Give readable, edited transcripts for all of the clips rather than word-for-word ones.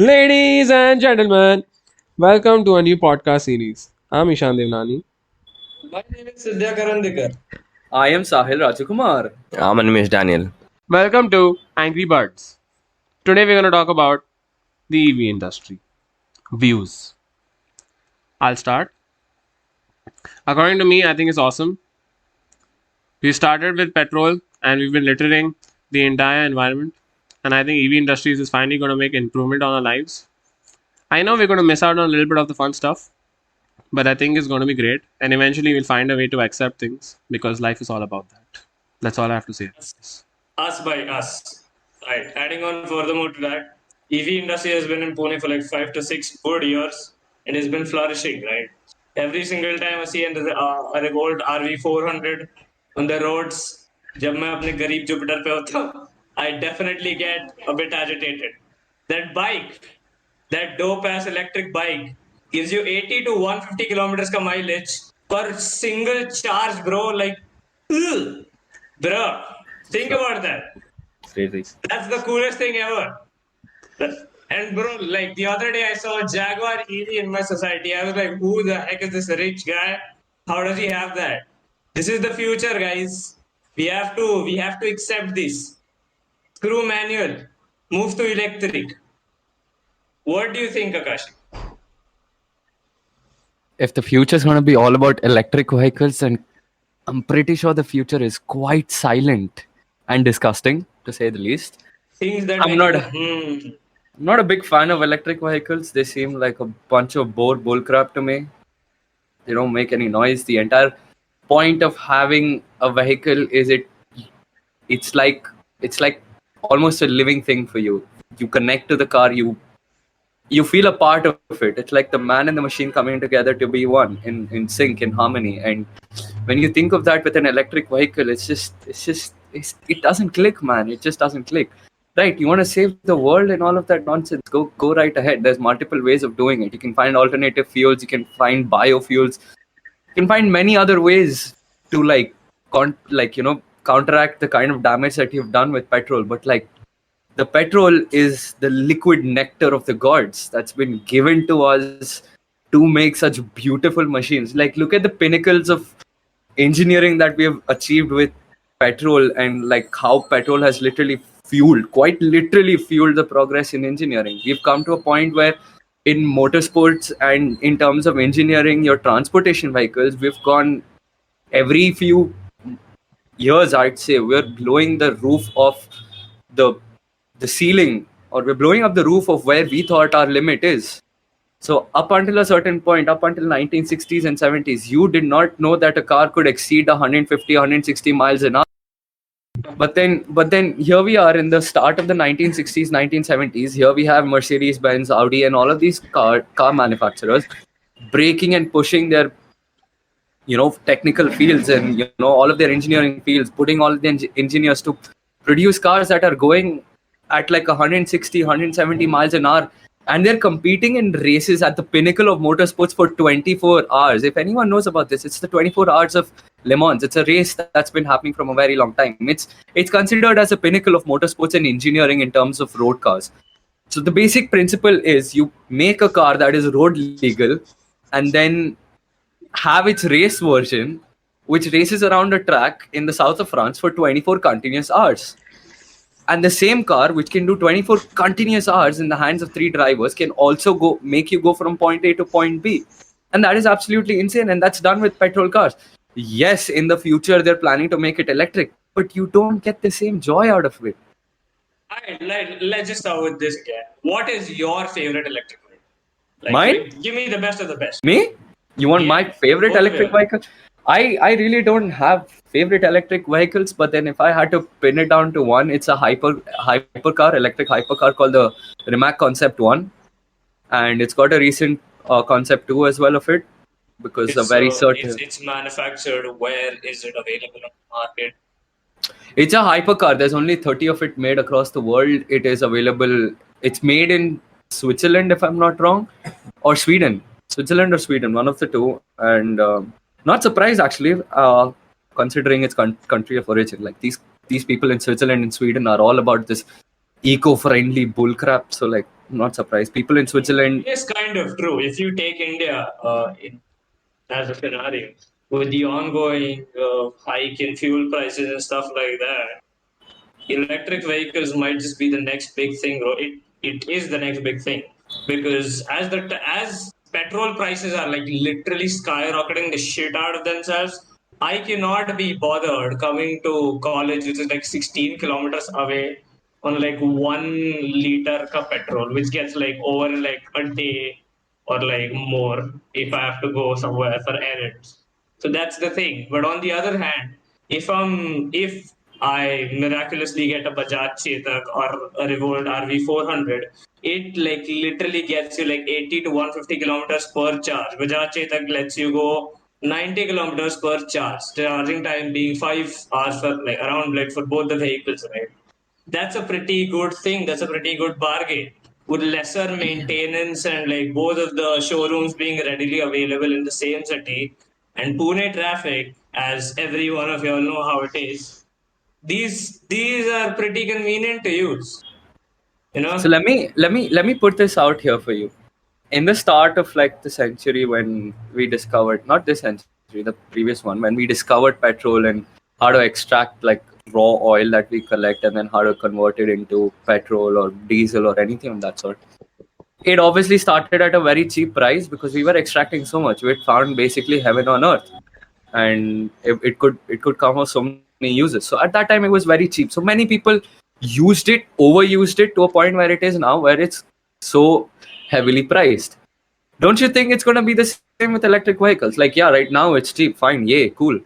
Ladies and gentlemen, welcome to a new podcast series. I'm Ishan Devnani. My name is Sidhya Karandikar. I am Sahil Rajakumar. My name is Daniel. Welcome to Angry Birds. Today we're going to talk about the EV industry. Views. I'll start. According to me, I think it's awesome. We started with petrol and we've been littering the entire environment. And I think EV industries is finally going to make improvement on our lives. I know we're going to miss out on a little bit of the fun stuff, but I think it's going to be great. And eventually we'll find a way to accept things because life is all about that. That's all I have to say. Us by us. Right. Adding on furthermore to that, EV industry has been in Pune for like 5 to 6 good years and has been flourishing, right? Every single time I see a old RV 400 on the roads, जब मैं अपने गरीब Jupiter पे होता हूँ, I definitely get a bit agitated. That bike, that dope ass electric bike, gives you 80 to 150 kilometers ka mileage per single charge, bro. Like, ugh, bro, think about that. Crazy. That's the coolest thing ever. And bro, like the other day I saw a Jaguar EV in my society. I was like, who the heck is this rich guy? How does he have that? This is the future, guys. We have to accept this. Screw manual. Move to electric. What do you think, Akash? If the future is going to be all about electric vehicles, then I'm pretty sure the future is quite silent and disgusting, to say the least. Things that I'm not a big fan of electric vehicles. They seem like a bunch of bullcrap to me. They don't make any noise. The entire point of having a vehicle is it's like almost a living thing for you. You connect to the car, you feel a part of it. It's like the man and the machine coming together to be one in sync, in harmony. And when you think of that with an electric vehicle, it doesn't click, man. It just doesn't click. Right? You want to save the world and all of that nonsense? Go right ahead. There's multiple ways of doing it. You can find alternative fuels. You can find biofuels. You can find many other ways to counteract the kind of damage that you've done with petrol. But the petrol is the liquid nectar of the gods that's been given to us to make such beautiful machines. Like, look at the pinnacles of engineering that we have achieved with petrol, and like how petrol has quite literally fueled the progress in engineering. We've come to a point where in motorsports and in terms of engineering your transportation vehicles, we've gone every few years, I'd say, we're blowing the roof of the ceiling, or we're blowing up the roof of where we thought our limit is. So up until a certain point, up until 1960s and 70s, you did not know that a car could exceed 150, 160 miles an hour. But then here we are in the start of the 1960s, 1970s. Here we have Mercedes-Benz, Audi, and all of these car manufacturers breaking and pushing their technical fields and all of their engineering fields, putting all of the engineers to produce cars that are going at like 160, 170 miles an hour, and they're competing in races at the pinnacle of motorsports for 24 hours. If anyone knows about this, it's the 24 hours of Le Mans. It's a race that's been happening from a very long time. It's considered as a pinnacle of motorsports and engineering in terms of road cars. So the basic principle is you make a car that is road legal and then have its race version, which races around a track in the south of France for 24 continuous hours. And the same car, which can do 24 continuous hours in the hands of 3 drivers, can also make you go from point A to point B. And that is absolutely insane. And that's done with petrol cars. Yes, in the future, they're planning to make it electric, but you don't get the same joy out of it. Let's just start with this again. What is your favorite electric vehicle? Mine? Give me the best of the best. Me? You want my favorite electric vehicle? I really don't have favorite electric vehicles, but then if I had to pin it down to one, it's a electric hypercar called the Rimac Concept 1. And it's got a recent Concept 2 as well of it, because it's manufactured. Where is it available on the market? It's a hypercar. There's only 30 of it made across the world. It is available. It's made in Switzerland, if I'm not wrong, or Sweden. Switzerland or Sweden, one of the two. And not surprised, actually, considering its country of origin. Like these people in Switzerland and Sweden are all about this eco-friendly bullcrap. So like, I'm not surprised. People in Switzerland, It is kind of true. If you take India as a scenario, with the ongoing hike in fuel prices and stuff like that, electric vehicles might just be the next big thing, bro. It is the next big thing because as petrol prices are like literally skyrocketing the shit out of themselves. I cannot be bothered coming to college, which is like 16 kilometers away, on like 1 liter of petrol, which gets like over like a day or like more if I have to go somewhere for errands. So that's the thing. But on the other hand, if I miraculously get a Bajaj Chetak or a Revolt RV400, it like literally gets you like 80 to 150 kilometers per charge. Bajaj Chetak lets you go 90 kilometers per charge. Charging time being 5 hours for like around like for both the vehicles, right? That's a pretty good thing. That's a pretty good bargain. With lesser maintenance and like both of the showrooms being readily available in the same city and Pune traffic, as every one of you all know how it is, these are pretty convenient to use. You so know? let me put this out here for you. In the start of like the century, when we discovered, not this century, the previous one, when we discovered petrol and how to extract like raw oil that we collect and then how to convert it into petrol or diesel or anything of that sort, it obviously started at a very cheap price because we were extracting so much. We had found basically heaven on earth, and it could come with so many uses. So at that time, it was very cheap. So many people used it, overused it to a point where it is now, where it's so heavily priced. Don't you think it's gonna be the same with electric vehicles? Like, yeah, right now it's cheap, fine, yay, cool.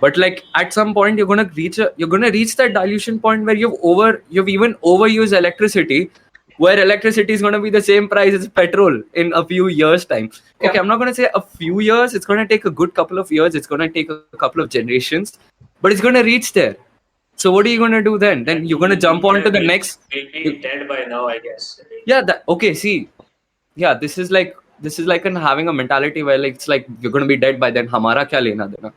But like at some point you're gonna reach that dilution point where you've even overused electricity, where electricity is gonna be the same price as petrol in a few years' time. Okay, Yeah. I'm not gonna say a few years, it's gonna take a good couple of years, it's gonna take a couple of generations, but it's gonna reach there. So what are you gonna do then? Then you're gonna jump on to the next. We'll be dead by now, I guess. Yeah, okay, see, yeah, this is like having a mentality where like it's like you're gonna be dead by then, हमारा क्या लेना देना,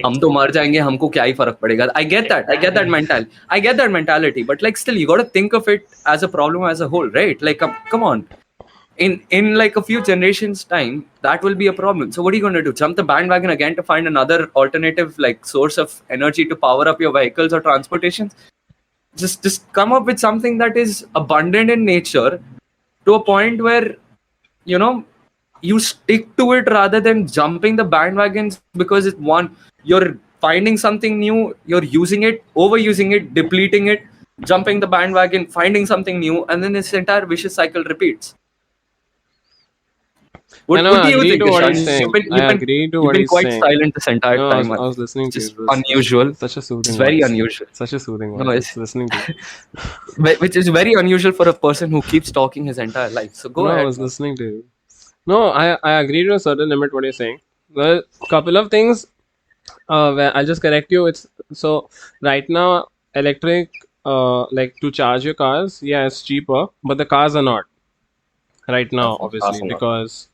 हम तो मर जाएंगे, हमको क्या ही फर्क पड़ेगा. I get that mentality, but like still you got to think of it as a problem as a whole, right? Like come on, in like a few generations time that will be a problem. So what are you going to do, jump the bandwagon again to find another alternative like source of energy to power up your vehicles or transportation? Just come up with something that is abundant in nature to a point where you know you stick to it rather than jumping the bandwagons because it's one, you're finding something new, you're using it, overusing it, depleting it, jumping the bandwagon, finding something new, and then this entire vicious cycle repeats. What do you agree think, to what Ishan? he's saying. You've What been he's quite saying. silent this entire No, time. I was listening to Just you. It was unusual. Such a soothing It's very voice. unusual. Such a soothing No, voice. it's- Listening to you. Which is very unusual for a person who keeps talking his entire life. So go No, I ahead. was listening to you. No, I agree to a certain limit what you're saying. Well, couple of things. Where I'll just correct you. It's so right now electric, like to charge your cars, yeah, it's cheaper, but the cars are not right now, obviously, because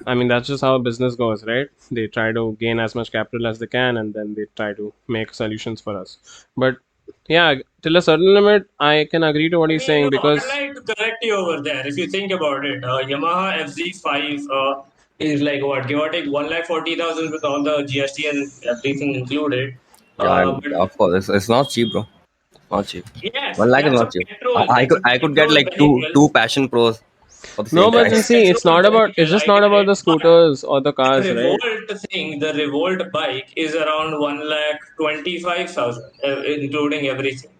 I mean that's just how business goes, right? They try to gain as much capital as they can, and then they try to make solutions for us. But yeah, till a certain limit, I can agree to what he's saying because I'd like to correct you over there. If you think about it, Yamaha FZ5 is like what, give or take 1,40,000 with all the GST and everything included. But Of course, it's not cheap, bro. Not cheap. yes, 1 lakh is that's a not cheap. petrol. I That's could a I could get petrol like two vehicle. Passion Pros for the same no, but you price. see, it's not about. It's just not about the scooters or the The cars, right? Revolt thing, the Revolt bike is around 1,25,000, including everything.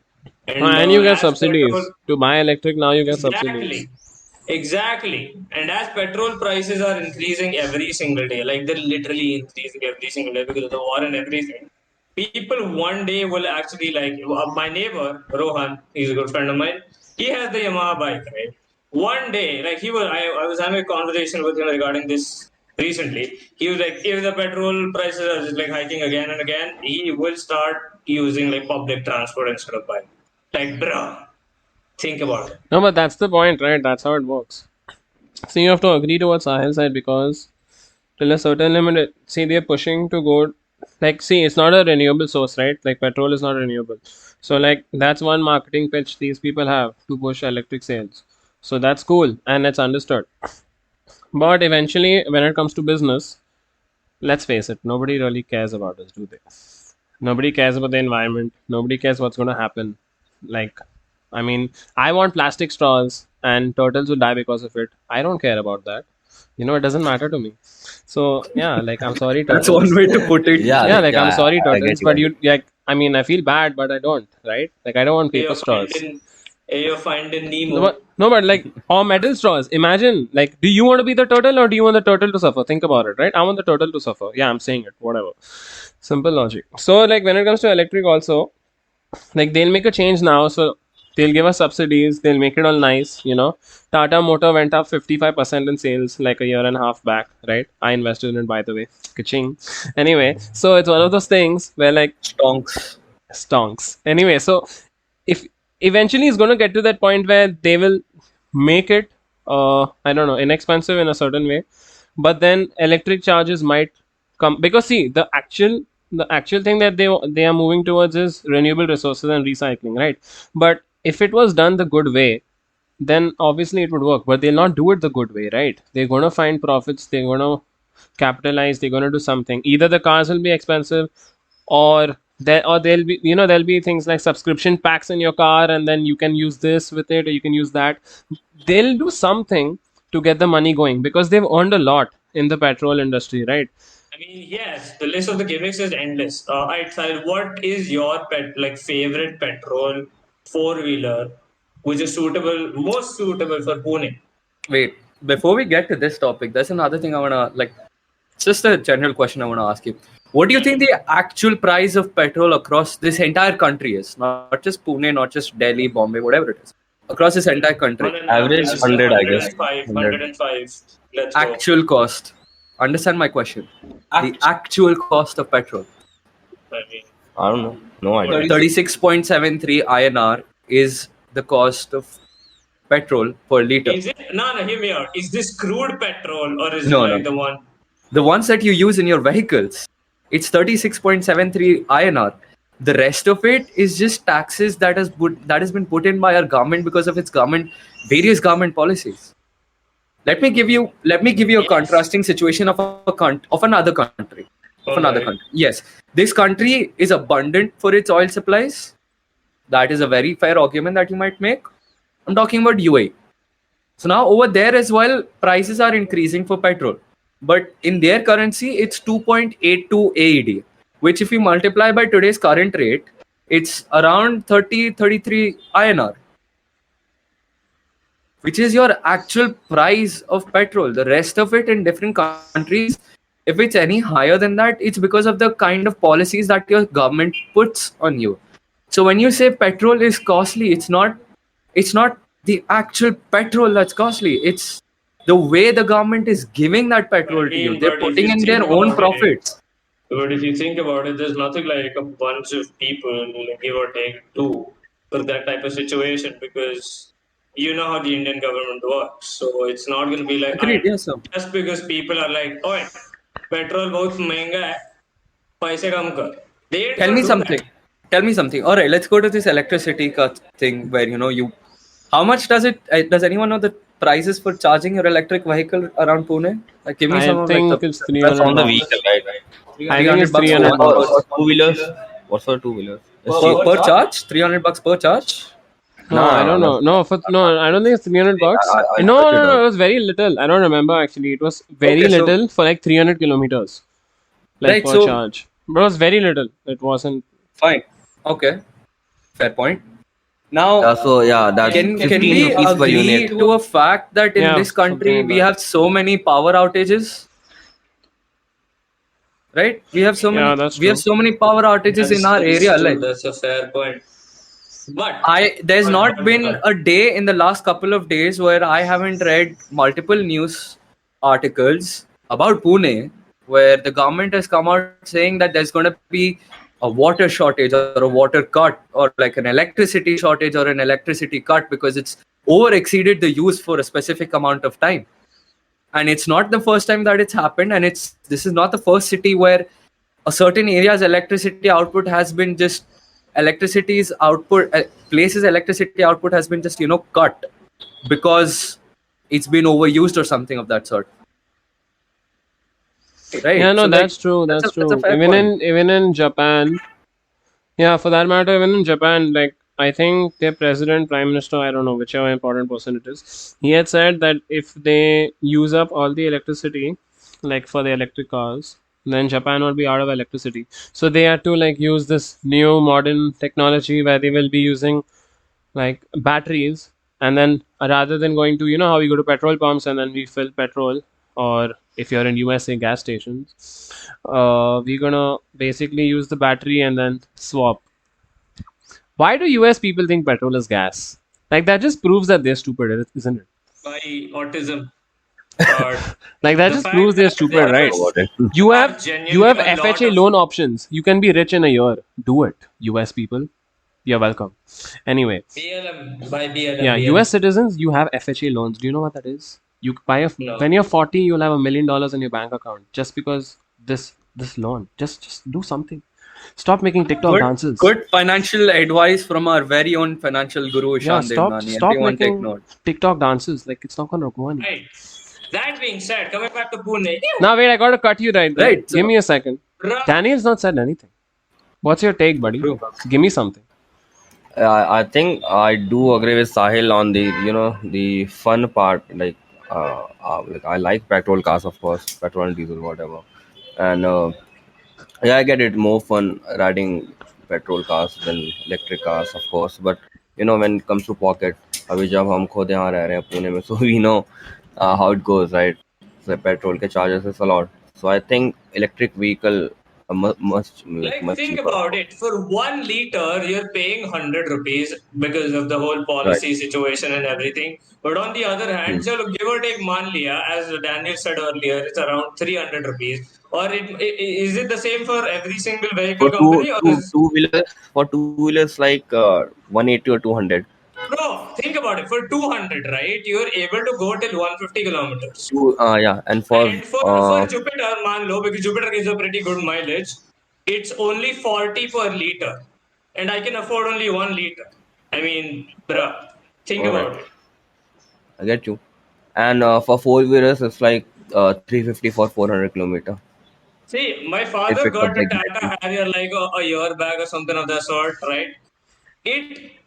And you get As subsidies petrol, to buy electric now. You get subsidies. Exactly. And as petrol prices are increasing every single day, like they're literally increasing every single day because of the war and everything, people one day will actually like my neighbor, Rohan, he's a good friend of mine, he has the Yamaha bike, right? One day, like I was having a conversation with him regarding this recently. He was like, if the petrol prices are just like hiking again and again, he will start using like public transport instead of bike. Like, bro, think about it. No, but that's the point, right? That's how it works. So you have to agree to what Sahil said because till a certain limit, see, they're pushing to go. Like, see, it's not a renewable source, right? Like, petrol is not renewable. So like that's one marketing pitch these people have to push electric sales. So that's cool and it's understood. But eventually, when it comes to business, let's face it, nobody really cares about us, do they? Nobody cares about the environment. Nobody cares what's going to happen. Like, I mean, I want plastic straws and turtles will die because of it. I don't care about that. You know, it doesn't matter to me. So, yeah, like, I'm sorry, That's turtles. one way to put it. Yeah, Yeah, like, I'm sorry, I turtles, get you. but you, like, I mean, I feel bad, but I don't, right? Like, I don't want paper You're straws. finding Nemo. No, but like, or metal straws. Imagine, like, do you want to be the turtle or do you want the turtle to suffer? Think about it, right? I want the turtle to suffer. Yeah, I'm saying it. Whatever. Simple logic. So, like, when it comes to electric, also, like, they'll make a change now. So, they'll give us subsidies. They'll make it all nice. You know, Tata Motor went up 55% in sales like a year and a half back, right? I invested in it, by the way. Ka-ching. Anyway, so it's one of those things where, like, Stonks. stonks. Anyway, so if eventually it's going to get to that point where they will make it, I don't know, inexpensive in a certain way, but then electric charges might come because see the actual thing that they are moving towards is renewable resources and recycling, right? But if it was done the good way, then obviously it would work. But they'll not do it the good way, right? They're going to find profits. They're going to capitalize. They're going to do something. Either the cars will be expensive or there'll be there'll be things like subscription packs in your car and then you can use this with it or you can use that. They'll do something to get the money going because they've earned a lot in the petrol industry, right? I mean, yes, the list of the gimmicks is endless. Alright, Sahil, what is your favorite petrol four-wheeler which is most suitable for Pune? Wait, before we get to this topic, there's another thing I wanna like. It's just a general question I wanna ask you. What do you think the actual price of petrol across this entire country is? Not just Pune, not just Delhi, Bombay, whatever it is. Across this entire country. On an Average 100, I guess. 105. Let's go. Actual cost. Understand my question. The actual cost of petrol. I mean, I don't know. No idea. 36.73 INR is the cost of petrol per liter. is it? No, hear me out. Is this crude petrol or is No, it like no. the one? The ones that you use in your vehicles, it's 36.73 INR. The rest of it is just taxes that has been put in by our government because of its various government policies. Let me give you a contrasting situation of another country. Okay. Yes, this country is abundant for its oil supplies. That is a very fair argument that you might make. I'm talking about UAE. So now over there as well, prices are increasing for petrol. But in their currency, it's 2.82 AED, which if you multiply by today's current rate, it's around 33 INR, which is your actual price of petrol. The rest of it in different countries, if it's any higher than that, it's because of the kind of policies that your government puts on you. So when you say petrol is costly, it's not the actual petrol that's costly. It's the way the government is giving that petrol to you. They're But if putting you in think their own about it, profits. But if you think about it, there's nothing like a bunch of people, give or take two, for that type of situation because you know how the Indian government works. So it's not going to be like Agreed, yes, sir. just because people are like, oh, petrol बहुत महंगा है, पैसे कम कर. They ain't Tell gonna me do something. that. Tell me something. All right, let's go to this electricity thing where you. How much does it? Does anyone know the prices for charging your electric vehicle around Pune? Like, give me I some of think like it's the 300 That's on the bucks. vehicle, right? I think it's 300 bucks 300 for bucks. Or two-wheelers? What's for two-wheelers? It's cheap. per charge. 300 bucks per charge. No, No, I don't know. No, I don't think it's 300 bucks. I No, searched it out. it was very little. I don't remember actually. It was very Okay, so- little for like 300 kilometers, like Right, per so- charge. But it was very little. It wasn't. Fine. Okay. Fair point. Now, That's can 15 we rupees per agree unit. to a fact that in Yeah, this country something like we that. have so many power outages? Right? We have so Yeah, many. that's We have true. so many power outages in our That's area. true, Like, that's a fair point. But there's not been a day in the last couple of days where I haven't read multiple news articles about Pune where the government has come out saying that there's going to be a water shortage or a water cut or like an electricity shortage or an electricity cut because it's over exceeded the use for a specific amount of time. And it's not the first time that it's happened, and this is not the first city where a certain area's electricity output has been just electricity's output, places electricity output has been just cut because it's been overused or something of that sort. Right. Yeah, no, So, like, that's true. That's that's true. a fair Even point. in Japan, yeah, for that matter, even in Japan, like I think their president, prime minister, I don't know whichever important person it is, he had said that if they use up all the electricity, like for the electric cars, then Japan would be out of electricity. So they had to like use this new modern technology where they will be using like batteries, and then rather than going to how we go to petrol pumps and then we fill petrol, or if you're in USA gas stations, we're gonna basically use the battery and then swap. Why do US people think petrol is gas? Like that just proves that they're stupid, isn't it? By autism. Or Like that the just fact proves they're that stupid, there right? is- About it. You are have genuinely a lot FHA of- loan options. You can be rich in a year. Do it, US people. You're welcome. Anyway, BLM by BLM. yeah, BLM. US citizens, you have FHA loans. Do you know what that is? You buy No. when you're 40, you'll have $1 million in your bank account just because this loan. Just do something. Stop making TikTok dances. Good financial advice from our very own financial guru Yeah, Ishan stop Devnani. stop Everyone take making note. TikTok dances. Like it's not gonna go anywhere. Right. That being said, coming back to Pune. Now wait, I gotta cut you right there. Right, so- Give me a second. Bruh, Daniel's not said anything. What's your take, buddy? True. Give me something. I think I do agree with Sahil on the fun part. Like I like petrol cars, of course, petrol and diesel, whatever. And yeah, I get it. More fun riding petrol cars than electric cars, of course. But when it comes to pocket, अभी जब हम खुद यहाँ रह रहे हैं पुणे में, so we know how it goes, right? So petrol के charges is a lot. So I think electric vehicle much like think cheaper. about it. For 1 liter, you're paying 100 rupees because of the whole policy situation and everything. But on the other hand, so give or take, मान लिया, as Daniel said earlier, it's around 300 rupees. Or is it the same for every single vehicle For company? Or is, two wheelers like 180 or 200. no, think about it. For 200, right, you're able to go till 150 kilometers. Yeah, and for And for Jupiter, मान लो, because Jupiter gives a pretty good mileage, it's only 40 per liter. And I can afford only 1 liter. I mean, bruh, think Alright. about it. I get you. And for four wheelers, it's like 350 for 400 kilometer. See, my father If it got was a like Tata Harrier like a year back or something of that sort, right?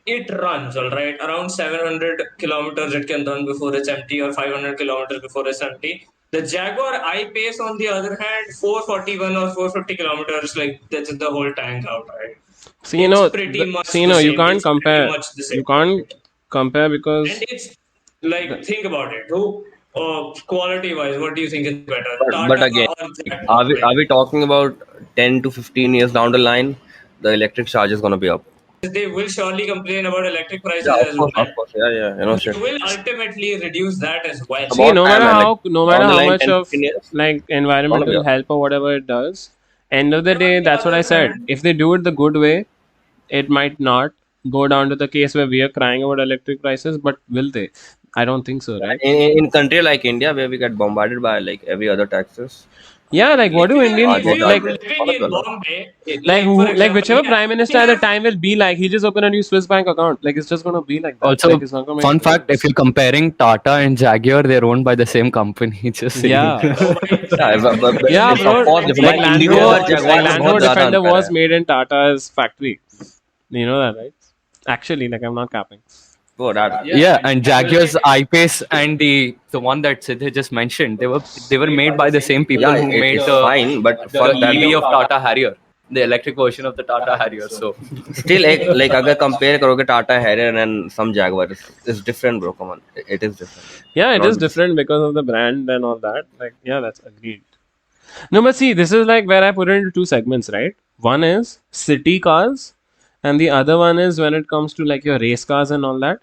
It runs, all right, around 700 kilometers it can run before it's empty, or 500 kilometers before it's empty. The Jaguar I-Pace, on the other hand, 441 or 450 kilometers, like that's the whole tank out, right? See, It's pretty much see, the you same. can't It's pretty compare. much the same. You can't compare because And it's like, think about it. Who, quality-wise, what do you think is better? But Tata again, or Jaguar? are we talking about 10 to 15 years down the line? The electric charge is gonna be up. They will surely complain about electric prices Yeah, as well. of course, yeah, You will ultimately reduce that as well. see, no About matter time, how like, no matter down the how line, much 10, of 15 years. like environmental Yeah. help or whatever it does, end of the But day, on the that's what I other said. hand- If they do it the good way, it might not go down to the case where we are crying about electric prices, but will they? I don't think so, right? In country like India, where we get bombarded by like every other taxes. Yeah, like what do Indians If you like? are living in Bombay, Like for who, like example, whichever yeah, prime minister at the time will be like, he just open a new Swiss bank account. Like it's just gonna be like that. Also, like, it's not gonna make fun fact: sense. if you're comparing Tata and Jaguar, they're owned by the same company. Just saying. Yeah. Yeah, It's bro. of course different. Like Land Indigo Rover, और Jaguar में Land बहुत Rover ज़्यादा Defender अंतर was है. made in Tata's factory. You know that, right? Actually, like I'm not capping. Bro, that Yeah, and Jaguar's I-Pace and the one that Siddhi just mentioned, they were made by the same people Yeah, who it made is the fine, but the fuck that. EV of Tata Harrier, the electric version of the Tata Harrier. So Still, like अगर compare करोगे Tata Harrier and some Jaguar, it's different, bro. Come on, it is different. Yeah, it Not is different because of the brand and all that. Like, yeah, that's agreed. No, but see, this is like where I put it into two segments, right? One is city cars, and the other one is when it comes to like your race cars and all that.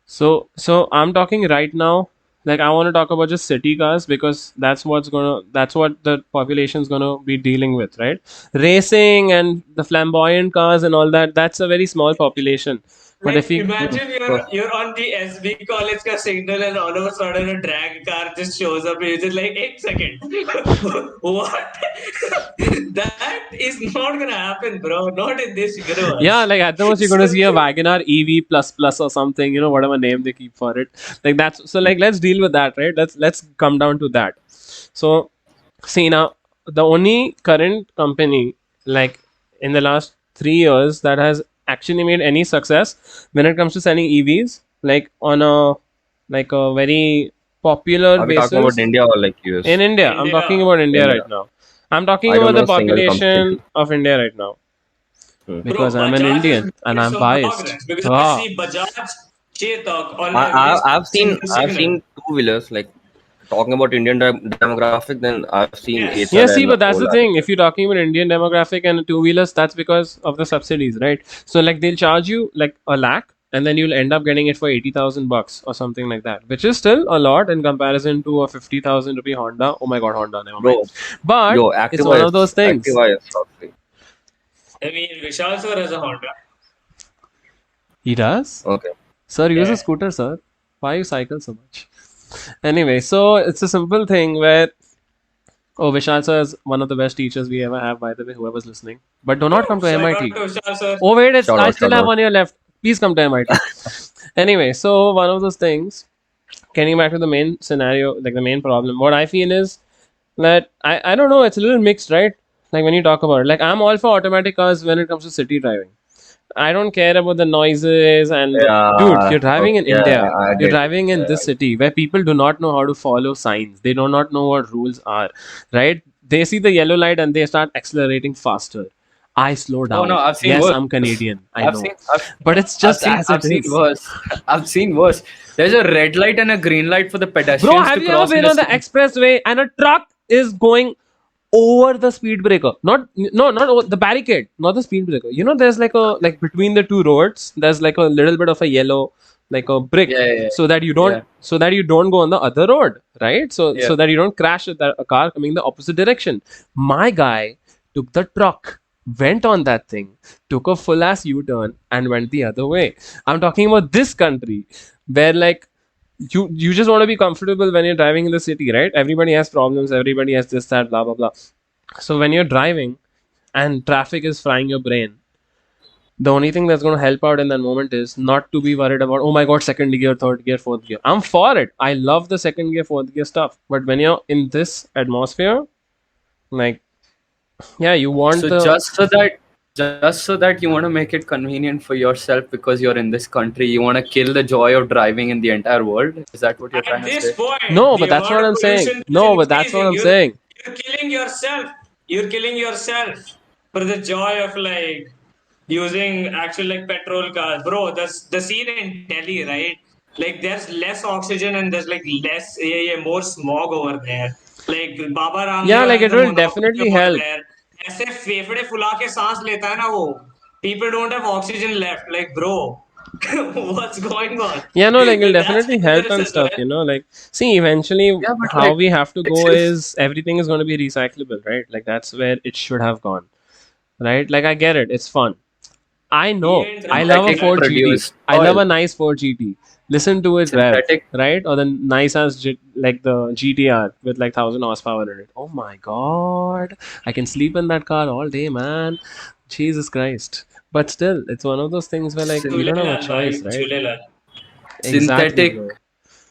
So I'm talking right now. Like I want to talk about just city cars because that's what the population's gonna be dealing with, right? Racing and the flamboyant cars and all that. That's a very small population. But Like, if you imagine you're on the SB college ka signal and all of a sudden a drag car just shows up and you're just like, 1 second. What? That is not gonna happen, bro. Not in this universe. yeah, like at the most you're gonna see a So- Wagoner EV plus plus or something, you know, whatever name they keep for it. Like that's so like let's deal with that, right? Let's come down to that. So see now the only current company like in the last 3 years that has actually made any success when it comes to selling EVs, like on a very popular Are we basis talking about India or like US? in India. I'm India. talking about India India. right now. I'm talking I don't about the know a single population company. of India right now. Bro, Because I'm an Bajaj Indian has and made I'm some biased. progress because Ah. I see Bajaj Chetak on I've seen single signal. two-wheelers like talking about Indian demographic. Then I've seen Yes. Ather Yeah, see, and but that's the Ola. thing. If you're talking about Indian demographic and two-wheelers, that's because of the subsidies, right? So like they'll charge you like a lakh, and then you'll end up getting it for 80,000 bucks or something like that, which is still a lot in comparison to a 50,000 rupee Honda. Oh my God, Honda, never mind. Bro, But yo, it's Activa one of those things. Activa is lovely. I mean, Vishal sir has a Honda. He does. Okay. Sir, use Yeah. a scooter, sir. Why you cycle so much? Anyway, so it's a simple thing where Vishal sir is one of the best teachers we ever have, by the way, whoever's listening. But do not come to Shout out MIT. to Vishal sir. Oh wait, Shout I out, still shout have out. 1 year left. Please come to MIT. Anyway, so one of those things. Getting back to the main scenario, like the main problem, what I feel is that I don't know. It's a little mixed, right? Like when you talk about it, like I'm all for automatic cars when it comes to city driving. I don't care about the noises and Yeah, dude, you're driving in yeah, India. I You're get it. driving in this city where people do not know how to follow signs. They do not know what rules are, right? They see the yellow light and they start accelerating faster. I slow down. no, I've seen yes, worse. I'm Canadian. I I've know. seen, But it's just as I've it seen is. worse. I've seen worse. There's a red light and a green light for the pedestrians Bro, have to you ever cross. been in a on the city. expressway and a truck is going over the speed breaker? Not over the barricade, not the speed breaker. You know, there's like between the two roads, there's like a little bit of a yellow, like a brick, Yeah. so that you don't Yeah. go on the other road, right? So Yeah. that you don't crash with a car coming the opposite direction. My guy took the truck, went on that thing, took a full ass U-turn and went the other way. I'm talking about this country where like you just want to be comfortable when you're driving in the city, right? Everybody has problems, everybody has this, that, blah blah blah. So when you're driving and traffic is frying your brain, the only thing that's going to help out in that moment is not to be worried about, oh my god, second gear, third gear, fourth gear. I'm for it. I love the second gear, fourth gear stuff. But when you're in this atmosphere, like, yeah, you want So the just so that you want to make it convenient for yourself because you're in this country, you want to kill the joy of driving in the entire world. Is that what you're At trying to this say? point, no, the but that's what amount I'm of saying. pollution No, is but that's what I'm increasing. saying. You're killing yourself. You're killing yourself for the joy of like using actual like petrol cars, bro. That's the scene in Delhi, right? Like there's less oxygen and there's like less, more smog over there. Like Baba Ramdev Yeah, like has it the will monopoly definitely over help. there. ऐसे फेफड़े फुला के सांस लेता है ना वो. People don't have oxygen left. Like bro, what's going on? Yeah, no, like it'll That's definitely help dangerous and as stuff, well. you know. Like, see, eventually, Yeah, but how like, we have to go it's- is everything is going to be recyclable, right? Like, that's where it should have gone, right? Like, I get it, it's fun. I know, Even I love a synthetic Ford GT. produced I love oil. a nice Ford GT. Listen to it rev, Synthetic. right? Or the nice ass like the GTR with like 1,000 horsepower in it. Oh my god, I can sleep in that car all day, man. Jesus Christ. But still, it's one of those things where like you don't have a Chulelal, choice, bhai, right? Chulelal. Exactly, bro.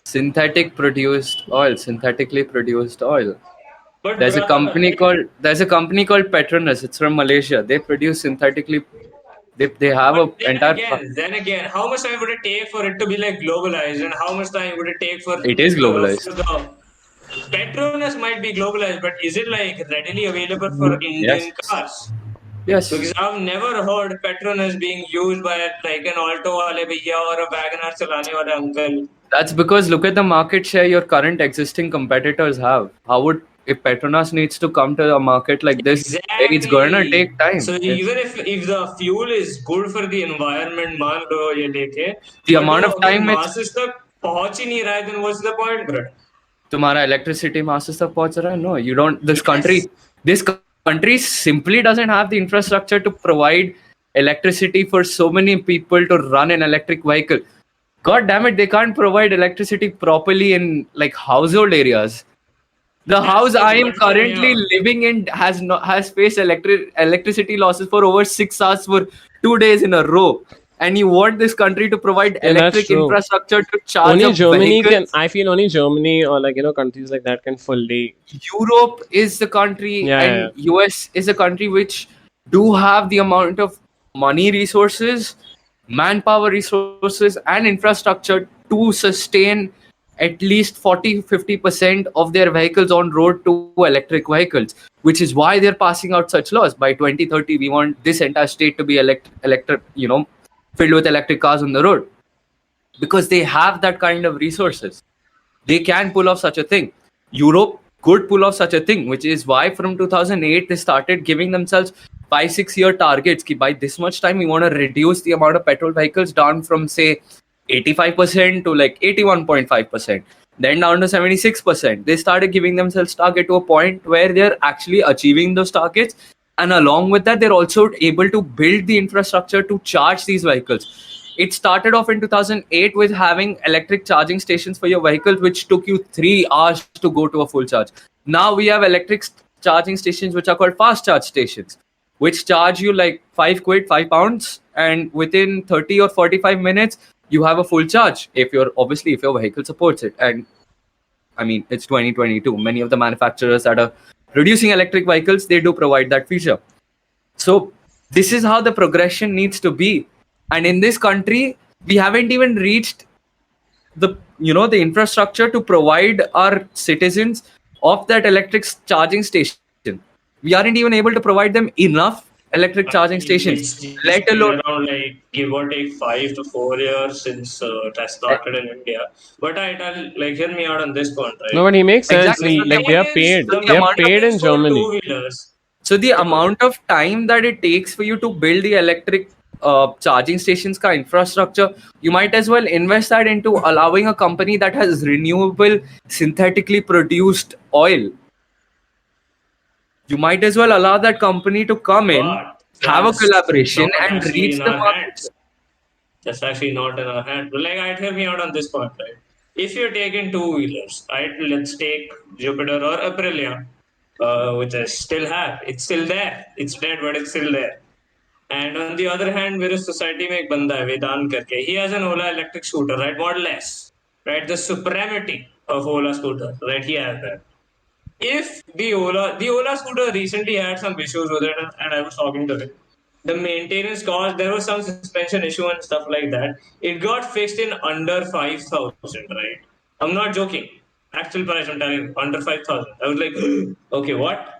synthetic produced oil, synthetically produced oil. But There's a brother, company called Petronas. It's from Malaysia. They produce synthetically. They have a but then entire. again, how much time would it take for it to be like globalized, and how much time would it take for It is globalized. For the Petronas might be globalized, but is it like readily available for Indian Yes. cars? Yes. Because I've never heard Petronas being used by like an Alto wale bhaiya or a Wagoner chalane wale uncle. That's because look at the market share your current existing competitors have. How would if Petronas needs to come to a market like this, it's gonna take time. So Yes. even if the fuel is good for the environment, मान लो ये लेके, The but amount वो of time अगर it's- masses तक पहुंच ही नहीं रहा है, then what's the point, bro? तुम्हारा electricity masses तक पहुंच रहा है? No, you don't. This country simply doesn't have the infrastructure to provide electricity for so many people to run an electric vehicle. God damn it, they can't provide electricity properly in like household areas. The house the I am concern, currently yeah. living in has faced electricity losses for over 6 hours for 2 days in a row. And you want this country to provide Yeah, that's electric true. infrastructure to charge Only up Germany can. vehicles? I feel only Germany or like countries like that can fully. Europe is the country, Yeah, and US is a country which do have the amount of money resources, manpower resources, and infrastructure to sustain at least 40-50% of their vehicles on road to electric vehicles, which is why they're passing out such laws. By 2030 we want this entire state to be electric, filled with electric cars on the road, because they have that kind of resources. They can pull off such a thing. Europe could pull off such a thing, which is why from 2008 they started giving themselves 5-6 year targets. Ki by this much time we want to reduce the amount of petrol vehicles down from say 85% to like 81.5%, then down to 76%. They started giving themselves target to a point where they're actually achieving those targets, and along with that they're also able to build the infrastructure to charge these vehicles. It started off in 2008 with having electric charging stations for your vehicle, which took you 3 hours to go to a full charge. Now we have electric charging stations which are called fast charge stations, which charge you like 5 quid, £5, and within 30 or 45 minutes you have a full charge. If your vehicle supports it. And I mean, it's 2022. Many of the manufacturers that are producing electric vehicles, they do provide that feature. So this is how the progression needs to be. And in this country, we haven't even reached the infrastructure to provide our citizens of that electric charging station. We aren't even able to provide them enough electric charging stations, It's let been alone. around like give or take 5 to 4 years since it has started in India. But I'll like hear me out on this point, right? No, but he makes sense. Exactly. The Like they main are is paid. the They are main paid in is for Germany. two-wheelers. So the amount of time that it takes for you to build the electric charging stations ka infrastructure, you might as well invest that into allowing a company that has renewable, synthetically produced oil. You might as well allow that company to come in, But have a that's collaboration, not and actually reach in the our market. hands. That's actually not in our hands. But like, I'd hear me out on this point, right? If you're taking two-wheelers, right? Let's take Jupiter or Aprilia, which I still have. It's still there. It's dead, but it's still there. And on the other hand, मेरे society में एक बंदा है वेदांत करके. He has an Ola electric scooter, right? Model S, right? The supremacy of Ola scooter, right? He has that. If the Ola scooter recently had some issues with it, and I was talking to him. The maintenance cost, there was some suspension issue and stuff like that. It got fixed in under 5,000, right? I'm not joking. Actual price, I'm telling you, under 5,000. I was like, okay, what?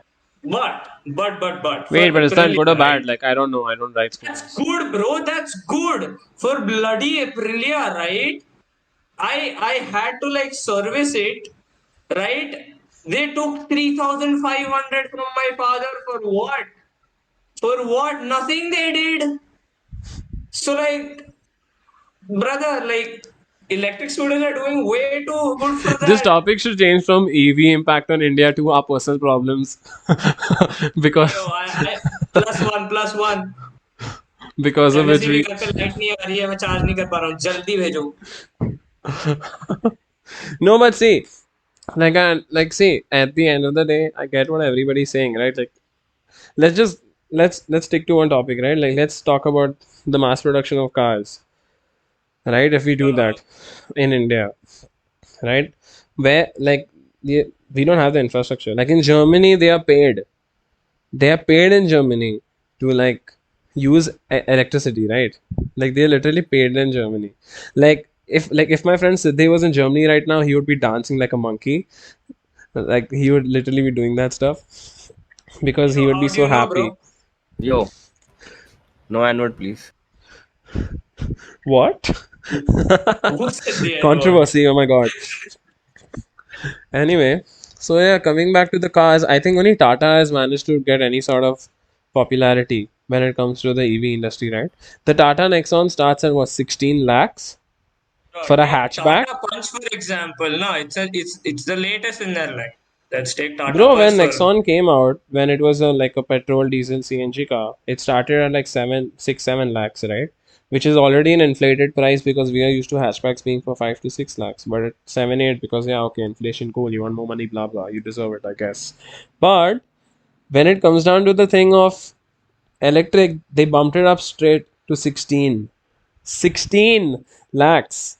But. Wait, For but is that Aprilia, good or right? bad? Like I don't know. I don't ride That's scooters. good, bro. That's good for bloody Aprilia, right? I had to like service it, right? They took 3,500 from my father for what? For what? Nothing they did. So like, brother, like electric scooters are doing way too good for This that. topic should change from EV impact on India to our personal problems, because Yo, I +1 +1. because of कहने which से भी we. घर पे light नहीं आ रही है मैं charge नहीं कर पा रहा हूँ जल्दी भेजो No, but see, see, at the end of the day, I get what everybody's saying, right? Like, let's stick to one topic, right? Like, let's talk about the mass production of cars, right? If we do that in India, right? Where like we don't have the infrastructure. Like in Germany, they are paid. They are paid in Germany to like use electricity, right? Like they're literally paid in Germany. If my friend Siddhi was in Germany right now, he would be dancing like a monkey. Like he would literally be doing that stuff because he Yo, would be how do so you know, happy. bro? Yo, no N-word, please. What? Who said the N-word? Controversy, oh my god. Anyway, so yeah, coming back to the cars, I think only Tata has managed to get any sort of popularity when it comes to the EV industry, right? The Tata Nexon starts at what, 16 lakhs for a Take hatchback? Tata Punch for example, no, it's the latest in their line. Let's take Tata Bro, when Pulsar. Nexon came out, when it was like a petrol, diesel, CNG car, it started at like 7 lakhs, right? Which is already an inflated price because we are used to hatchbacks being for 5 to 6 lakhs. But at 7, 8, because yeah, okay, inflation, cool, you want more money, blah blah, you deserve it, I guess. But when it comes down to the thing of electric, they bumped it up straight to 16 lakhs,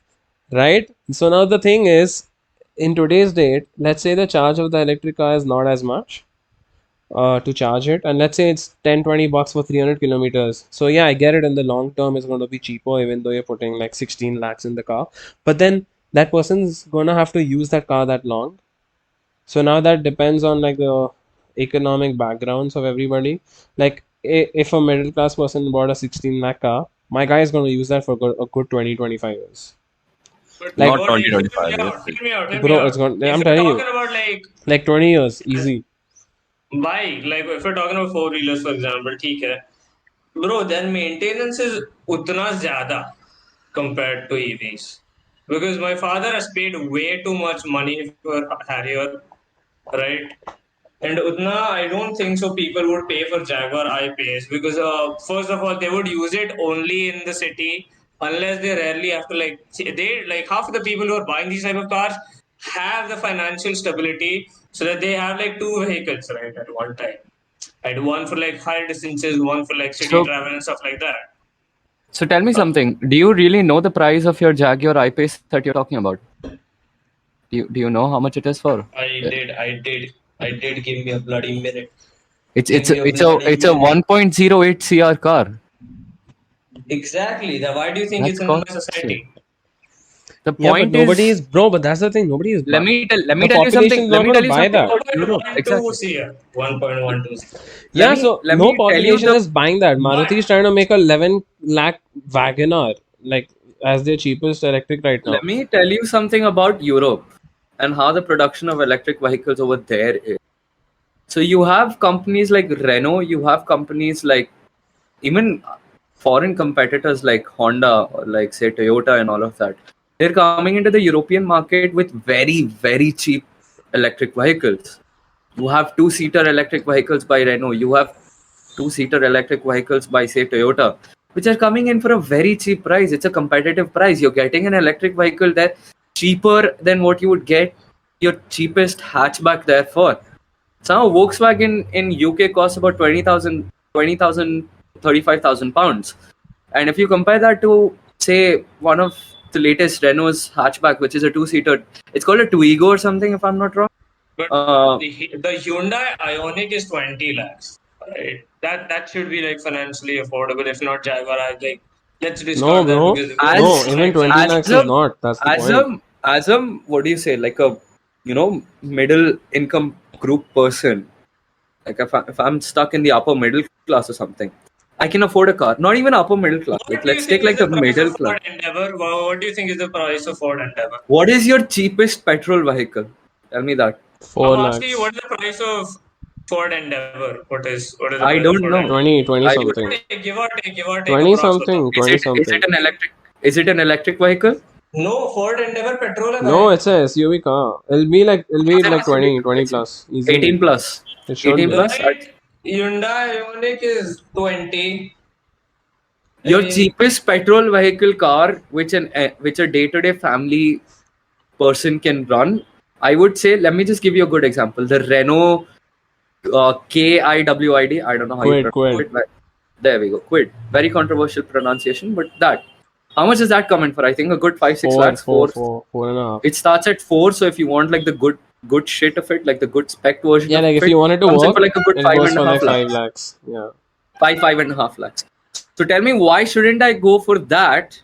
right? So now the thing is, in today's date, let's say the charge of the electric car is not as much to charge it, and let's say it's 10-20 bucks for 300 kilometers. So yeah, I get it, in the long term it's going to be cheaper, even though you're putting like 16 lakhs in the car. But then that person's going to have to use that car that long. So now that depends on like the economic backgrounds of everybody. Like if a middle class person bought a 16 lakh car, my guy is going to use that for a good 20-25 years. But Like, Not what, 20, hear 25 me years. out, hear me out, hear me bro, out. it's going. If I'm we're telling talking you, about like 20 years, easy. bike, like if we're talking about four wheelers, for example, ठीक है, bro, then maintenance is उतना ज़्यादा compared to EVs. Because my father has paid way too much money for Harrier, right? And Udna, I don't think so. People would pay for Jaguar I-Pace because, first of all, they would use it only in the city, unless they rarely have to they like half of the people who are buying these type of cars have the financial stability so that they have like two vehicles right at one time, and one for like higher distances, one for like city So, travel and stuff like that. so tell me something. Do you really know the price of your Jaguar I-Pace that you're talking about? Do you know how much it is for? I did. Give me a bloody minute. It's Give it's me a a it's a bloody it's a minute. 1.08 CR car. Exactly. Then why do you think That's it's in my costly. society? The Yeah, but point nobody is, is, bro. But that's the thing. Nobody is. let The me tell you population something. is Let not me going tell to you buy something that. about Europe. 1.12 Exactly. here. 1.12. Let Yeah, me so let no me tell you population the is buying that. But Maruti is trying to make a 11 lakh Wagoner like as their cheapest electric right Let now. me tell you something about Europe and how the production of electric vehicles over there is. So you have companies like Renault, you have companies like even foreign competitors like Honda or like say Toyota and all of that. They're coming into the European market with very, very cheap electric vehicles. You have two-seater electric vehicles by Renault. You have two-seater electric vehicles by say Toyota, which are coming in for a very cheap price. It's a competitive price. You're getting an electric vehicle there cheaper than what you would get your cheapest hatchback there for. So Volkswagen in UK costs about 20,000, 35,000 pounds. And if you compare that to, say, one of the latest Renault's hatchback, which is a two-seater, it's called a Twigo or something, if I'm not wrong. but Uh, the Hyundai Ioniq is 20 lakhs. Right? That should be like financially affordable. If not Jaguar, I like let's No, discard that bro. because No, as even 20 as lakhs a is not. That's the as point. a as a what do you say, like a middle income group person, like if I'm stuck in the upper middle class or something, I can afford a car. Not even upper middle class. what Like do you let's take think is like the a price of middle class. Ford Endeavor? What do you think is the price of Ford Endeavor? What is your cheapest petrol vehicle? Tell me that. 4 I'm asking you, lakhs. what is the price of Ford Endeavor? What is the I price of don't Ford know. Endeavor? 20 I don't. something. Give or take, 20 approx bata. something. Is 20 it is it something. an electric? Is it an electric vehicle? No, Ford Endeavor petrol hai No, bhai. it's a SUV car. It'll be It's an like SUV. 20 It's plus. Easily. 18 plus. It should 18 be. plus. Right? Hyundai Ioniq is 20. I Your mean, cheapest petrol vehicle car, which a day-to-day family person can run, I would say. Let me just give you a good example. The Renault KIWID. I don't know how you Quid, pronounce quid. it. But there we go. Quid. Very controversial pronunciation, but that. How much is that coming for? I think a good 5-6 4, lakhs. 4, Four. 4, 4.5. It starts at 4. So if you want like the good shit of it, like the good spec version Yeah, of like if it, you want it to comes in work, for like a good it five goes and a for half like 5 lakhs. lakhs. Yeah. 5.5 lakhs. So tell me, why shouldn't I go for that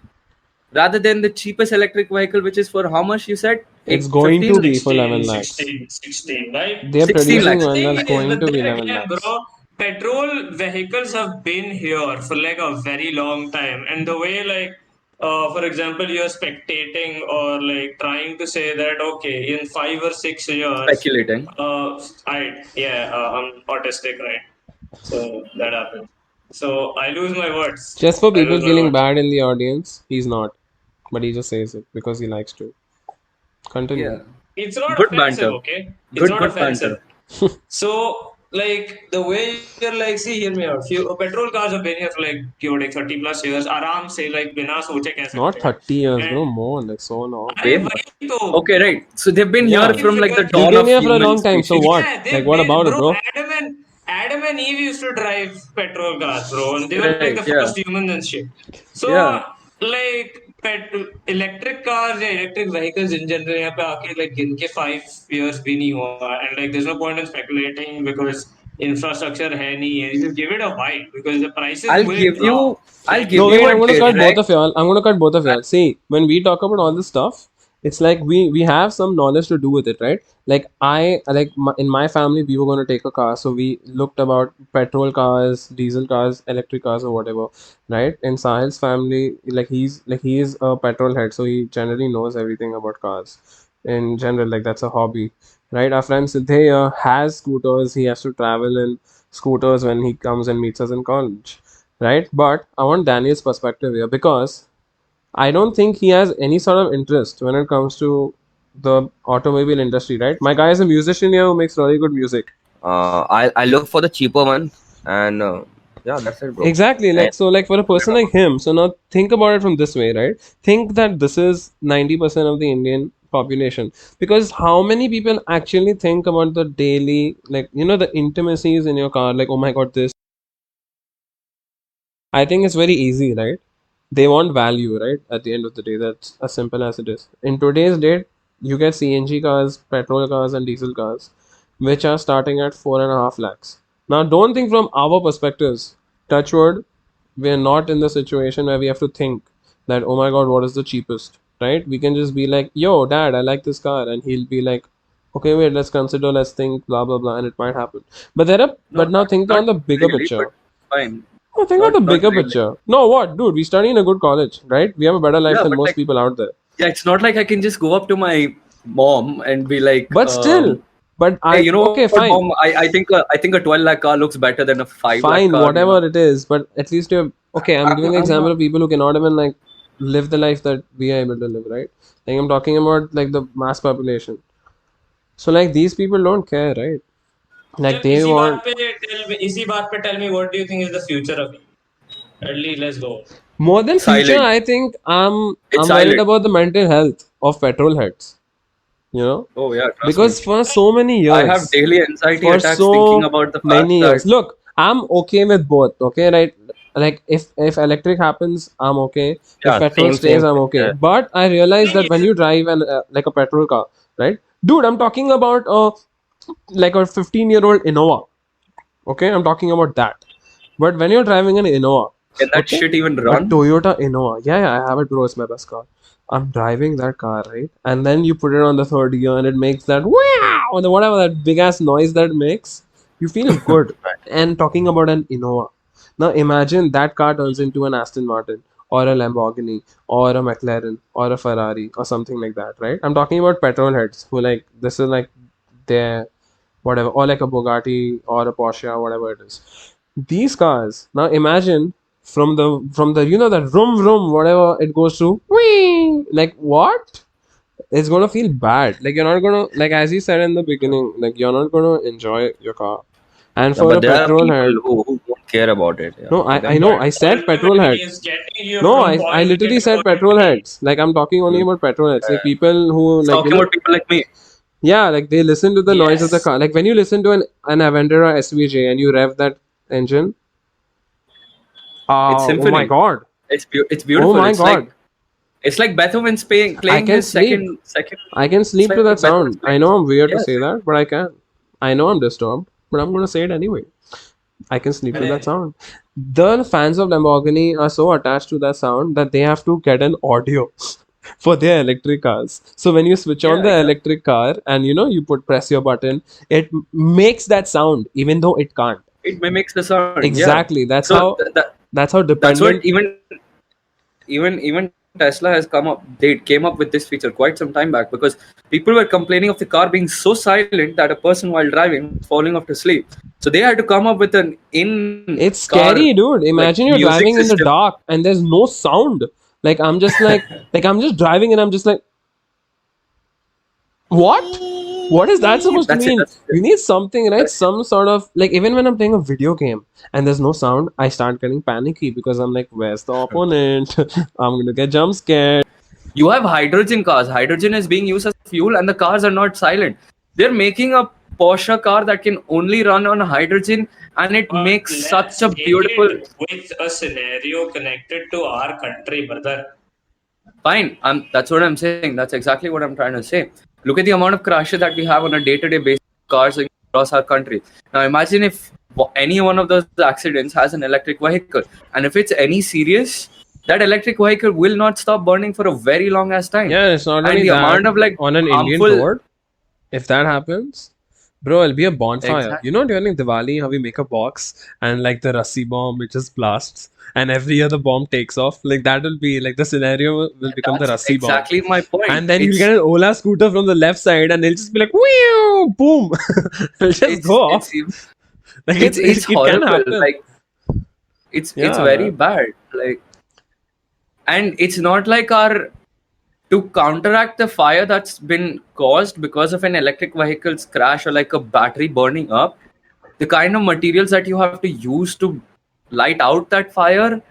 rather than the cheapest electric vehicle, which is for how much you said? It's 8, going to 15? be for 11 16, lakhs. 16, 16, right? They're 16 producing lakhs. one Thing that's is, going but to be then 11 again, lakhs. bro, petrol vehicles have been here for like a very long time. And the way, like, for example, you're spectating or like trying to say that, okay, in 5 or 6 years, Speculating. I'm autistic, right? So that happens. So I lose my words. Just for I people lose my feeling words. bad in the audience, he's not. But he just says it because he likes to. Yeah. Continue. it's not Good offensive, banter. okay? It's Good, not good offensive. banter. So, like, the way you're like, see, hear me out. Few petrol cars have been here for like, give or take 30 plus years. Aram se, like, बिना सोचे कह Not सकते हैं. 30 years, bro, And more, like so long. अरे Okay. वही तो. Okay, right. So they've been Yeah. here from like the They've dawn been of here for a human long time, so species. what? Yeah, Like, what about it, bro? bro? Adam and Eve used to drive petrol cars, bro, and they were like Right, the yeah. first humans and shit. So, Yeah. like, electric cars या electric vehicles in general यहाँ पे आके like गिन के 5 years भी नहीं हुआ, and like there's no point in speculating because infrastructure है नहीं है. You just give it a white because the prices I'll will give drop. you I'll Like, give No, you wait, you get I'm a gonna cut both direct of y'all. I'm gonna cut both of y'all. See, when we talk about all this stuff, it's like we have some knowledge to do with it, right? Like in my family, we were gonna take a car, so we looked about petrol cars, diesel cars, electric cars, or whatever, right? In Sahil's family, he is a petrol head, so he generally knows everything about cars in general. Like that's a hobby, right? Our friend Siddheya has scooters. He has to travel in scooters when he comes and meets us in college, right? But I want Daniel's perspective here because I don't think he has any sort of interest when it comes to the automobile industry, right? My guy is a musician here who makes really good music. I look for the cheaper one, and yeah, that's it, bro. Exactly, And like for a person like him, so now think about it from this way, right? Think that this is 90% of the Indian population, because how many people actually think about the daily, like the intimacies in your car, like, oh my god, this. I think it's very easy, right? They want value, right? At the end of the day, that's as simple as it is. In today's date, you get CNG cars, petrol cars, and diesel cars, which are starting at 4.5 lakhs. Now, don't think from our perspectives. Touch wood, we're not in the situation where we have to think that, oh my god, what is the cheapest, right? We can just be like, yo, dad, I like this car, and he'll be like, okay, wait, let's consider, let's think, blah blah blah, and it might happen. no, But now think on not the bigger really, picture. but fine. Oh, think of the Not bigger really. picture. No, what, dude? We study in a good college, right? We have a better life Yeah, than but most like people out there. yeah, it's not like I can just go up to my mom and be like, But still, but hey, you know okay, what, fine, mom? I think a 12 lakh car looks better than a 5 lakh fine, car, you know. whatever it is. But at least you're okay. I'm giving an I'm example not. of people who cannot even like live the life that we are able to live, right? Like I'm talking about like the mass population. So like these people don't care, right? Like Chal, they want इसी बात पे tell me what do you think is the future of it? At least let's go. more than future. Silent. I think It's I'm worried silent. about the mental health of petrol heads. You know, Oh yeah, trust me. because for so many I have years. daily anxiety For attacks thinking so about the fact many years. that Look, I'm okay with both. Okay, right? Like if electric happens, I'm okay. If yeah, petrol stays, same. I'm okay. Yeah. But I realize that Thing when is, you drive an like a petrol car, right, dude? I'm talking about like a 15-year-old Innova. Okay, I'm talking about that. But when you're driving an Innova, can that okay, shit even a run? Toyota Innova, yeah, I have it, bro. It's my best car. I'm driving that car, right? And then you put it on the third gear and it makes that wow, or whatever that big ass noise that it makes. You feel good. And talking about an Innova. Now imagine that car turns into an Aston Martin or a Lamborghini or a McLaren or a Ferrari or something like that, right? I'm talking about petrol heads who like this is like their whatever, or like a Bugatti or a Porsche or whatever it is. These cars. Now imagine from the that vroom vroom whatever it goes through. Whee! Like what? It's gonna feel bad. Like you're not gonna, like as you said in the beginning, like you're not gonna enjoy your car. And Yeah, for a but there are petrol people head, who won't care about it. Yeah, no, for I them, know I said petrol ultimately head. is getting you No, from I point A literally to said point petrol B. heads. Like I'm talking only mm, about petrol heads. Like people who It's like talking about people like me. yeah, like they listen to the noise of the Yes. car. Like when you listen to an Aventador SVJ and you rev that engine, It's oh my symphony. god, It's oh beautiful. my god, It's like Beethoven's playing I playing can his sleep. second. I can It's sleep to like that Beethoven's sound. I playing. know I'm weird to Yes. say that, but I can. I know I'm disturbed, but I'm gonna say it anyway. I can sleep to that अरे, sound. The fans of Lamborghini are so attached to that sound that they have to get an audio for their electric cars. So when you switch on Yeah, the exactly. electric car and you press your button, it makes that sound even though it can't. It mimics the sound. Yeah. Exactly. That's So how that's what dependent. even Tesla has come up. They came up with this feature quite some time back because people were complaining of the car being so silent that a person while driving was falling off to sleep. So they had to come up with an It's in-car scary, dude. like Imagine you're music driving in the system. dark and there's no sound. Like I'm just like I'm just driving and I'm just like What? What is that supposed to That's it. mean? That's it. You need something, right? Some sort of like, even when I'm playing a video game and there's no sound, I start getting panicky because I'm like, where's the opponent? I'm gonna get jump scared. You have hydrogen cars. Hydrogen is being used as fuel, and the cars are not silent. They're making a Porsche car that can only run on hydrogen, and it But makes let's such a take beautiful. it with a scenario connected to our country, brother. Fine, that's what I'm saying. That's exactly what I'm trying to say. Look at the amount of crashes that we have on a day-to-day basis with cars across our country. Now imagine if any one of those accidents has an electric vehicle, and if it's any serious, that electric vehicle will not stop burning for a very long as time. Yeah, it's not And only the amount that. of like On an Indian harmful. road, if that happens, bro, it'll be a bonfire. Exactly. You know, during Diwali, how we make a box and like the Rassi bomb, it just blasts, and every year the bomb takes off. Like that will be like the scenario will become the That's Rassi bomb. exactly my point. And then you'll It's- get an Ola scooter from the left side, and they'll just be like, "Whew, boom!" It'll just it's, go off. it's, Like it's, it it's can horrible. happen. Like it's Yeah, very man. bad. Like, and it's not like our to counteract the fire that's been caused because of an electric vehicle's crash or like a battery burning up, the kind of materials that you have to use to light out that fire,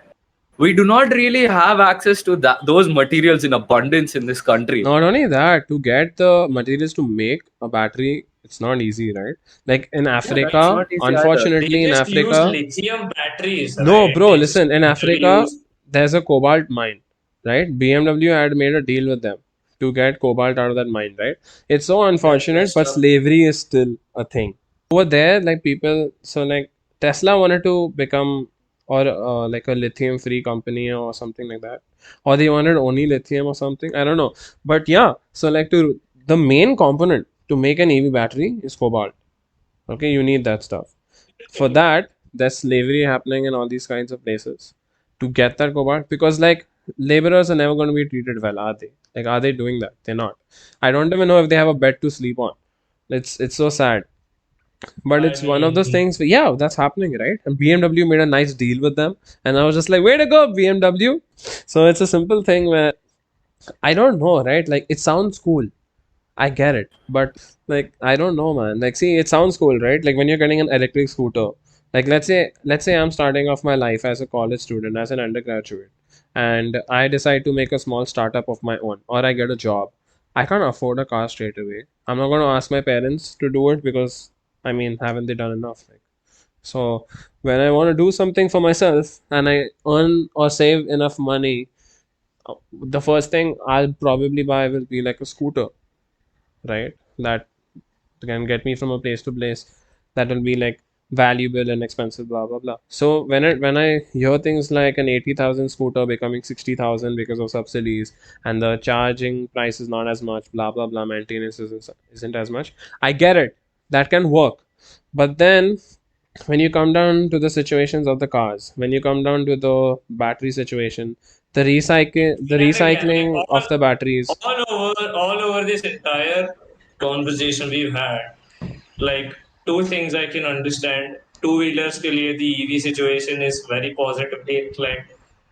we do not really have access to those materials in abundance in this country. Not only that, to get the materials to make a battery, it's not easy, right? Like in Africa, not easy either. unfortunately, They in just use Africa, lithium batteries. no, right? bro, They just listen, in literally Africa, use- there's a cobalt mine, right? BMW had made a deal with them to get cobalt out of that mine, right? It's so unfortunate, messed but up. slavery is still a thing. Over there, like people, so like Tesla wanted to become or like a lithium free company or something like that, or they wanted only lithium or something. I don't know, but yeah. So like to the main component to make an EV battery is cobalt. Okay, you need that stuff. For that, there's slavery happening in all these kinds of places to get that cobalt because like laborers are never going to be treated well, are they? Like, are they doing that? They're not. I don't even know if they have a bed to sleep on. It's so sad. But I it's one of those mean, things. Yeah, that's happening, right? And BMW made a nice deal with them, and I was just like, "Way to go, BMW!" So it's a simple thing where I don't know, right? Like it sounds cool. I get it, but like I don't know, man. Like, see, it sounds cool, right? Like when you're getting an electric scooter. Like let's say I'm starting off my life as a college student, as an undergraduate, and I decide to make a small startup of my own, or I get a job. I can't afford a car straight away. I'm not going to ask my parents to do it because, I mean, haven't they done enough? Like, so when I want to do something for myself and I earn or save enough money, the first thing I'll probably buy will be like a scooter, right? That can get me from a place to place. That will be like valuable and expensive, blah blah blah. So when I hear things like an 80,000 scooter becoming 60,000 because of subsidies and the charging price is not as much, blah blah blah, maintenance isn't as much. I get it. That can work. But then when you come down to the situations of the cars, when you come down to the battery situation, the recycling of the batteries. all over this entire conversation we've had, like two things I can understand. Two-wheelers के लिए the EV situation is very positively inclined,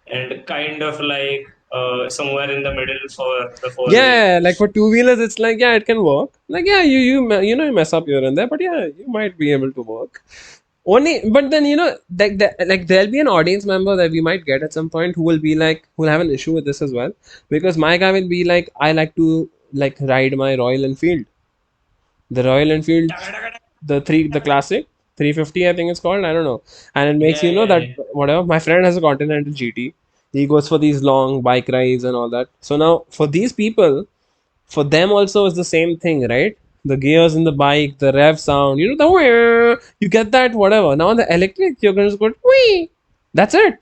and kind of like somewhere in the middle for the four Yeah, like for two-wheelers, it's like, yeah, it can work. Like, yeah, you know, you mess up here and there, but yeah, you might be able to work. Only, but then, you know, like there'll be an audience member that we might get at some point who will be like, who'll have an issue with this as well, because my guy will be like, I like to like ride my Royal Enfield, the Royal Enfield, the classic 350, I think it's called. I don't know, and it makes Yeah, you know yeah, that yeah. whatever. My friend has a Continental GT. He goes for these long bike rides and all that. So now for these people, for them also is the same thing, right? The gears in the bike, the rev sound, you know, the whir, you get that, whatever. Now on the electric, you're gonna just go wee. That's it.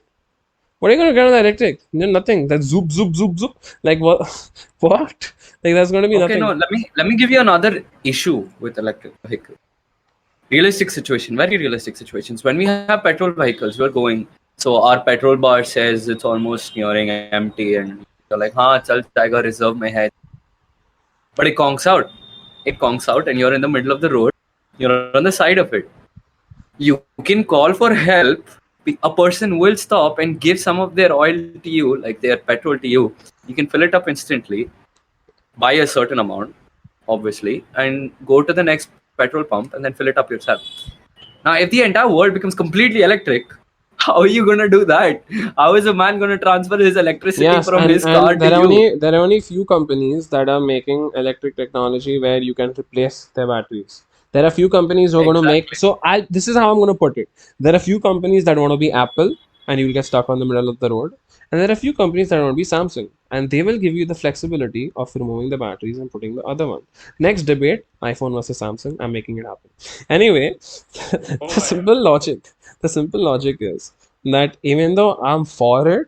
What are you gonna get on the electric? Nothing. That's zoop, zoop, zoop, zoop. Like what? What? Like that's gonna be Okay, nothing. no, let me give you another issue with electric vehicle. Realistic situation, very realistic situations. When we have petrol vehicles, we're going. So our petrol bar says it's almost nearing empty, and you're like, "हाँ, चल जाएगा reserve में है." But it conks out. It conks out, and you're in the middle of the road. You're on the side of it. You can call for help. A person will stop and give some of their oil to you, like their petrol to you. You can fill it up instantly by a certain amount, obviously, and go to the next petrol pump and then fill it up yourself. Now, if the entire world becomes completely electric, how are you going to do that? How is a man going to transfer his electricity Yes, from his car and to you? there are only few companies that are making electric technology where you can replace their batteries. There are few companies who are going to make. Exactly. So I this is how I'm going to put it. There are few companies that want to be Apple, and you'll get stuck on the middle of the road. And there are few companies that want to be Samsung, and they will give you the flexibility of removing the batteries and putting the other one. Next debate: iPhone versus Samsung. I'm making it happen. Anyway, Oh the my God. simple logic. The simple logic is that even though I'm for it,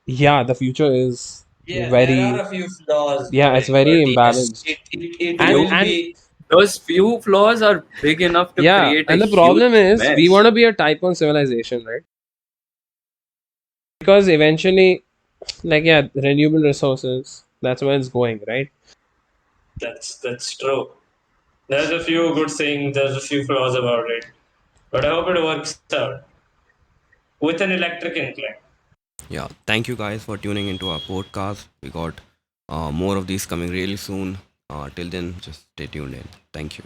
yeah, the future is Yeah, there are very, a few flaws, yeah, it's right? very But yes, imbalanced. it and will Few, and be. those few flaws are big enough to yeah, create a and the huge problem is we mess. want to be a type 1 civilization, right? Because eventually, like, yeah, renewable resources, that's where it's going, right? That's true. There's a few good things. There's a few flaws about it, but I hope it works out with an electric incline. Yeah, thank you guys for tuning into our podcast. We got more of these coming really soon. Till then, just stay tuned in. Thank you.